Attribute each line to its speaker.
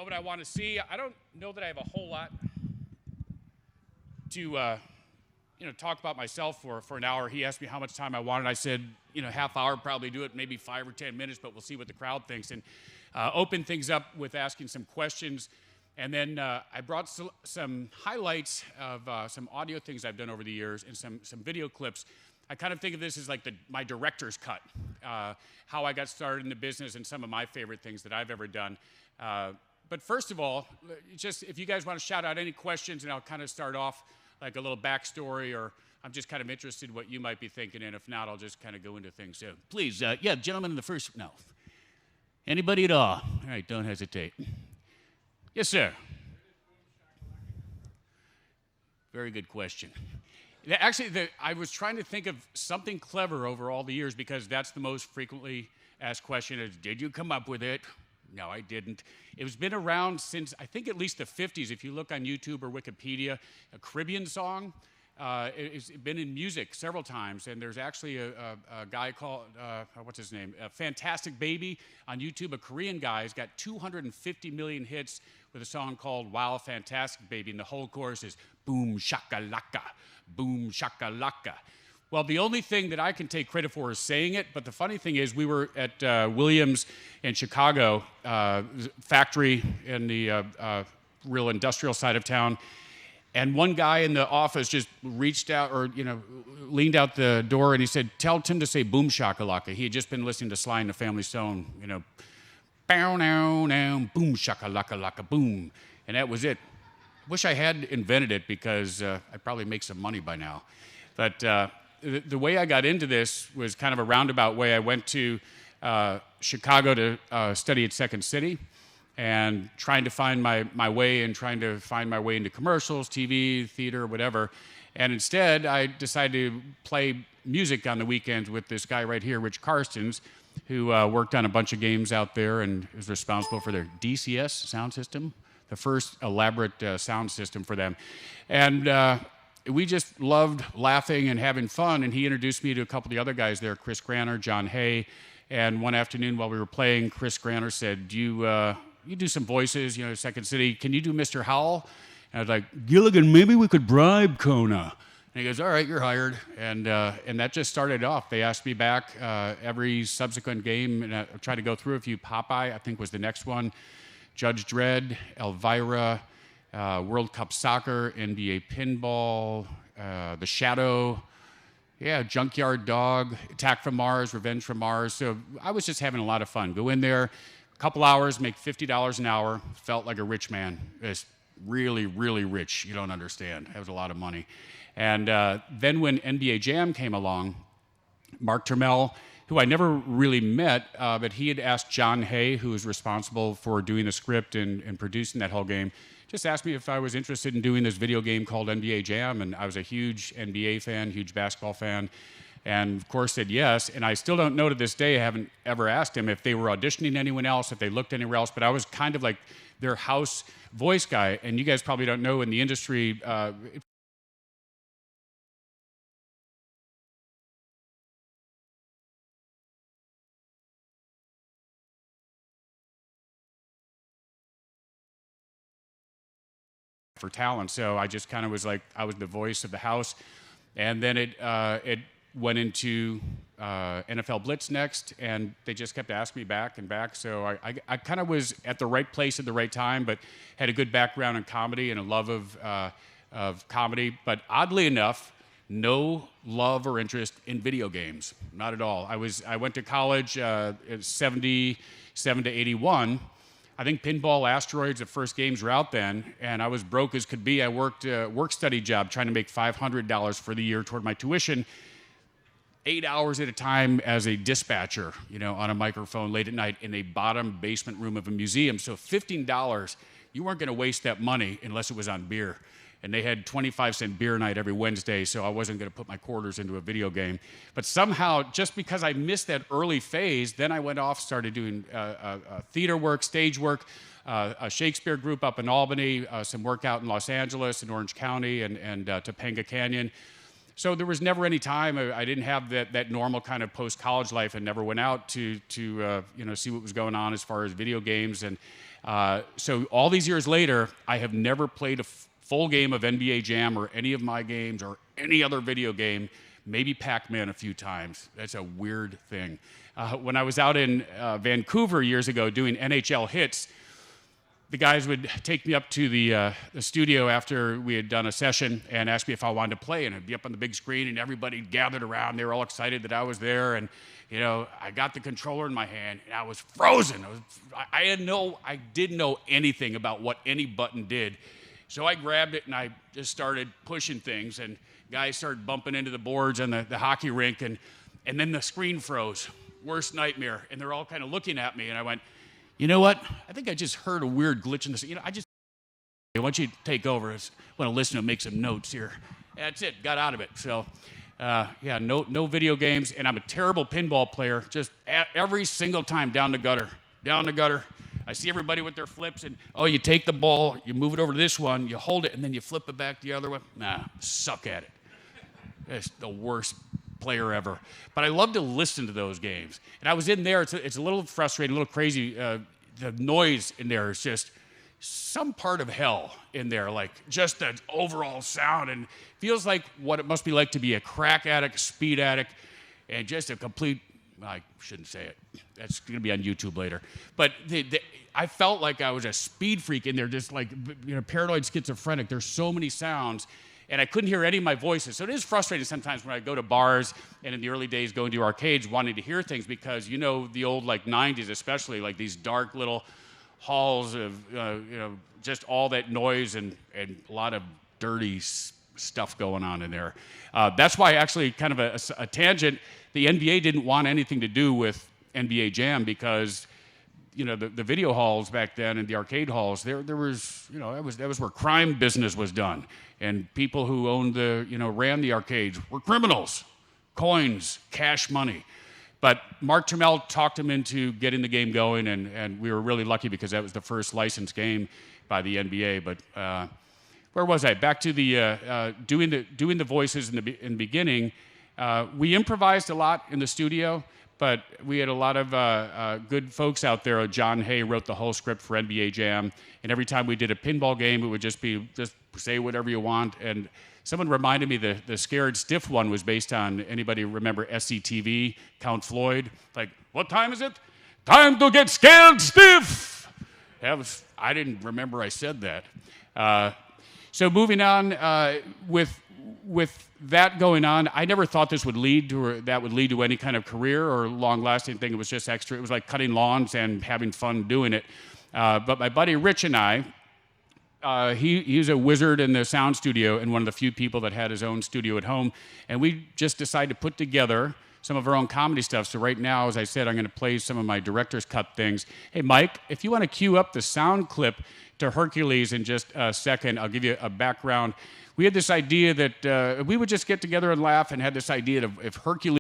Speaker 1: what I want to see. I don't know that I have a whole lot to talk about myself for an hour. He asked me how much time I wanted. I said, half hour, probably do it, maybe 5 or 10 minutes, but we'll see what the crowd thinks. And open things up with asking some questions. And then I brought some highlights of some audio things I've done over the years and some video clips. I kind of think of this as like my director's cut, how I got started in the business and some of my favorite things that I've ever done. But first of all, just if you guys want to shout out any questions, and I'll kind of start off like a little backstory, or I'm just kind of interested in what you might be thinking, and if not, I'll just kind of go into things. So please, gentlemen in the first, no. Anybody at all? All right, don't hesitate. Yes, sir. Very good question. Actually, I was trying to think of something clever over all the years, because that's the most frequently asked question is, did you come up with it? No, I didn't. It's been around since, I think, at least the 50s. If you look on YouTube or Wikipedia, a Caribbean song. It's been in music several times, and there's actually a guy called, what's his name? Fantastic Baby on YouTube, a Korean guy. He's got 250 million hits with a song called Wow Fantastic Baby, and the whole chorus is boom shakalaka, boom shakalaka. Well, the only thing that I can take credit for is saying it, but the funny thing is we were at Williams in Chicago, factory in the real industrial side of town, and one guy in the office just reached out, or leaned out the door, and he said, "Tell Tim to say boom shakalaka." He had just been listening to Sly and the Family Stone, bow now now, boom shakalaka laka boom, and that was it. Wish I had invented it, because I'd probably make some money by now. But the way I got into this was kind of a roundabout way. I went to Chicago to study at Second City, and trying to find my way into commercials, TV, theater, whatever. And instead, I decided to play music on the weekends with this guy right here, Rich Karstens, who worked on a bunch of games out there and is responsible for their DCS sound system, the first elaborate sound system for them. And we just loved laughing and having fun, and he introduced me to a couple of the other guys there, Chris Granner, John Hay. And one afternoon while we were playing, Chris Granner said, you do some voices, Second City. Can you do Mr. Howell? And I was like, Gilligan, maybe we could bribe Kona. And he goes, all right, you're hired. And that just started off. They asked me back every subsequent game, and I tried to go through a few. Popeye, I think, was the next one. Judge Dredd, Elvira, World Cup Soccer, NBA Pinball, The Shadow, Junkyard Dog, Attack from Mars, Revenge from Mars. So I was just having a lot of fun. Go in there, a couple hours, make $50 an hour. Felt like a rich man. It's really, really rich. You don't understand. That was a lot of money. And then when NBA Jam came along, Mark Turmel, who I never really met, but he had asked John Hay, who was responsible for doing the script and producing that whole game, just asked me if I was interested in doing this video game called NBA Jam. And I was a huge NBA fan, huge basketball fan, and of course said yes. And I still don't know to this day, I haven't ever asked him if they were auditioning anyone else, if they looked anywhere else, but I was kind of like their house voice guy. And you guys probably don't know, in the industry, for talent. So I just kind of was like, I was the voice of the house. And then it went into NFL Blitz next, and they just kept asking me back and back. So I kind of was at the right place at the right time, but had a good background in comedy and a love of comedy. But oddly enough, no love or interest in video games, not at all. I went to college 77 to 81. I think Pinball Asteroids, the first games were out then, and I was broke as could be. I worked a work-study job trying to make $500 for the year toward my tuition, 8 hours at a time as a dispatcher, on a microphone late at night in a bottom basement room of a museum. So $15, you weren't going to waste that money unless it was on beer. And they had 25-cent beer night every Wednesday, so I wasn't going to put my quarters into a video game. But somehow, just because I missed that early phase, then I went off, started doing theater work, stage work, a Shakespeare group up in Albany, some work out in Los Angeles and Orange County and Topanga Canyon. So there was never any time I didn't have that normal kind of post-college life, and never went out to see what was going on as far as video games. And So all these years later, I have never played a full game of NBA Jam or any of my games or any other video game, maybe Pac-Man a few times. That's a weird thing. When I was out in Vancouver years ago doing NHL hits, the guys would take me up to the studio after we had done a session and ask me if I wanted to play, and I'd be up on the big screen and everybody gathered around. They were all excited that I was there, and you know, I got the controller in my hand and I was frozen. I didn't know anything about what any button did. So I grabbed it and I just started pushing things, and guys started bumping into the boards on the hockey rink, and then the screen froze. Worst nightmare. And they're all kind of looking at me, and I went, you know what? I think I just heard a weird glitch in this. You know, why don't you take over? I want to listen to make some notes here. That's it. Got out of it. So, yeah, no video games, and I'm a terrible pinball player. Just every single time down the gutter. I see everybody with their flips, and you take the ball, you move it over to this one, you hold it, and then you flip it back the other one. Nah, suck at it. It's the worst player ever. But I love to listen to those games. And I was in there, it's a little frustrating, a little crazy. The noise in there is just some part of hell in there, like just the overall sound, and feels like what it must be like to be a crack addict, speed addict, and just a complete, I shouldn't say it. That's going to be on YouTube later. But I felt like I was a speed freak in there, just like, you know, paranoid schizophrenic. There's so many sounds, and I couldn't hear any of my voices. So it is frustrating sometimes when I go to bars and in the early days going to arcades wanting to hear things, because you know the old like 90s especially, like these dark little halls of, you know, just all that noise and a lot of dirty stuff going on in there. That's why actually kind of a tangent, the NBA didn't want anything to do with NBA Jam because, you know, the video halls back then and the arcade halls, there was, you know, that was where crime business was done. And people who owned ran the arcades were criminals, coins, cash money. But Mark Turmell talked him into getting the game going, and we were really lucky because that was the first licensed game by the NBA. But where was I? Back to the doing the voices in the beginning. We improvised a lot in the studio, but we had a lot of good folks out there. John Hay wrote the whole script for NBA Jam, and every time we did a pinball game, it would just say whatever you want. And someone reminded me the Scared Stiff one was based on, anybody remember SCTV, Count Floyd? Like, what time is it? Time to get scared stiff! I didn't remember I said that. So moving on, with that going on, I never thought that would lead to any kind of career or long-lasting thing. It was just extra. It was like cutting lawns and having fun doing it. But my buddy Rich and I, he's a wizard in the sound studio and one of the few people that had his own studio at home. And we just decided to put together some of our own comedy stuff. So right now, as I said, I'm going to play some of my director's cut things. Hey, Mike, if you want to cue up the sound clip to Hercules in just a second, I'll give you a background. We had this idea that we would just get together and laugh, and had this idea of if Hercules